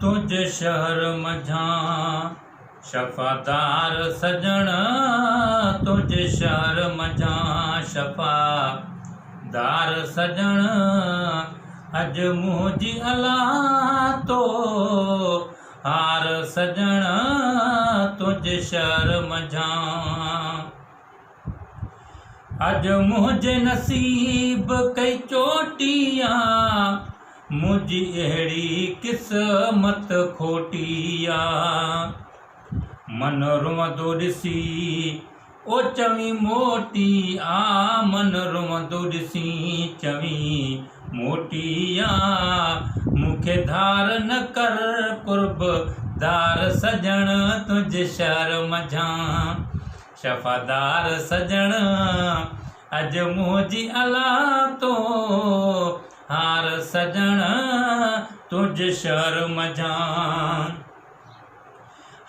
तुझ शहर मझा शफादार सजण तुझ शहर मझा शफादार सजण अज मुझी अला तो हार सजण तुझ शहर मझा अज मुझे नसीब कई चोटिया मुझी अहिड़ी किस्मत खोटिया मन रुमदो ॾिसी ओ चवी मोटी मन रुमदो ॾिसी चवी मोटिया मूंखे धार न कर कुर्ब दार सजण तुझ शहर मझा शफादार सजण अज मुझी अला तो हार सजण तुझ शहर मझा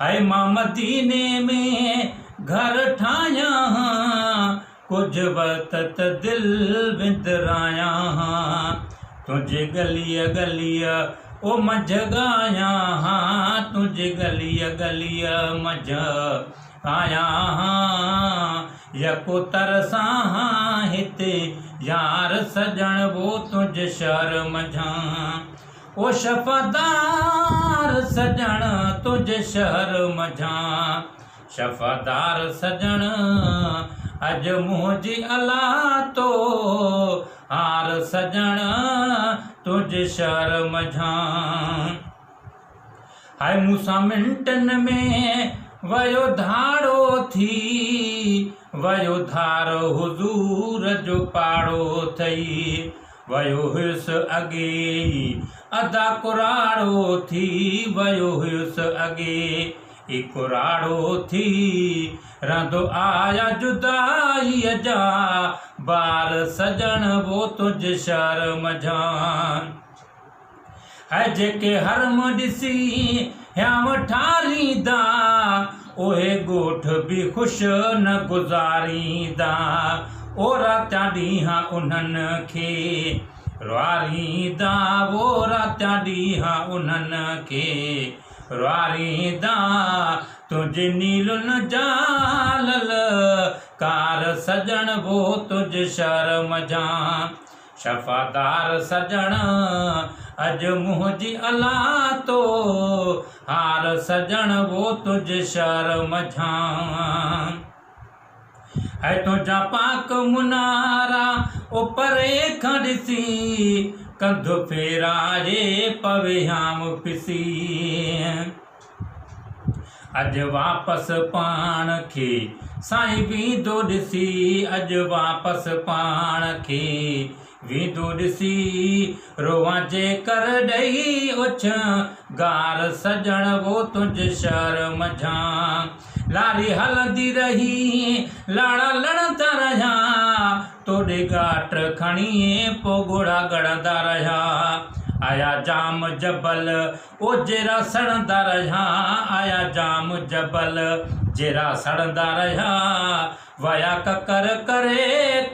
हाय मां मदीने में घर ठाया कुछ वक्त दिल विंदराया तुझे गलिया गलिया ओ मझ गाया तुझे गलिया गलिया मझ आया यको तरसा हिते यार सजण वो तुझ शहर मझा ओ शफादार सजण तुझ शहर मझा शफादार सजण अज मुझी अला तो हार सजण तुझ शहर मझा हाय मूसा मिंटन में वयो धाड़ो थी वयो धार हुजूर जो पाड़ो थई वयो हुस अगे अदा कुराड़ो थी वयो हुस अगे कुराड़ो थी रंदो आया जुदाई जा बार सजण वो तुझ शहर मझा है जेके हरम ॾिसी ह्याम ठारींदा ओहे ॻोठ बि ख़ुशि न गुज़ारींदा ओ रातिया ॾींहं उन्हनि खे रुआरींदा वो रातिया ॾींहं उन्हनि खे रुआरींदा तुझ नीलुनि जा ललकार सजण वो तुझ शहर मझा शफादार सजण अज मुझी अला तो हार सजण वो तुझ शहर मझा है तुझा पाक मुनारा ओ परे खां ॾिसी कंध फेराए पवेहाम पिसी अज वापस पाण खे साईं बींदो ॾिसी अज वापस पाण खे वींदो ॾिसी रोवां जे कर ॾेई उछ गार सजण वो तुझ शहर मझा लारी हलंदी रही लाड़ा लड़ंदा रहिया तोॾे गाट खणी पोइ घोड़ा गड़ंदा रहिया आया जाम जबल ओ जेरा सड़ंदा रहिया आया जाम जबल जेरा सड़ंदा रहिया वया ककर करे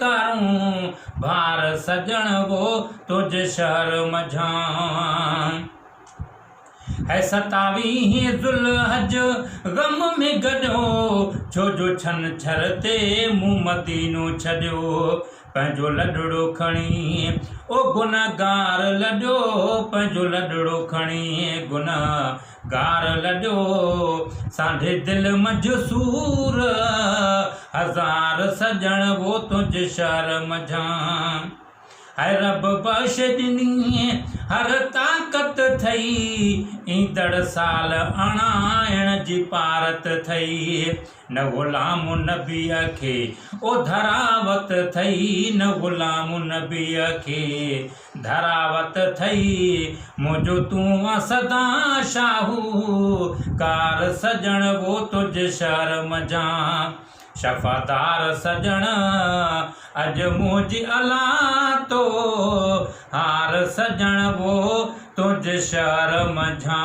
करूं भार सजण वो तुझ शहर मझा है सतावीं ज़ुल्हज गम में गॾो छो जो छंछर ते मूं मदीनो छॾियो पंहिंजो लॾड़ो खणी ओ गुनहगार लॾो पंहिंजो लॾड़ो खणी गुनहगार लॾो सांढे दिल मजसूर हज़ार सजण वो तुझ शहर मझा है रब बख़्श ॾिनी हर ताक़त थई ईंदड़ साल अणाइण जी पारत थई न ग़ुलाम नबीअ खे ओ धरावत थई न ग़ुलाम नबीअ खे धरावत थई मुंहिंजो तूं सदा शाहूकार सजण वो तुझ शहर मझा शफादार सजण अज मुझी अला तो हार सजण वो तुझ शहर मझा।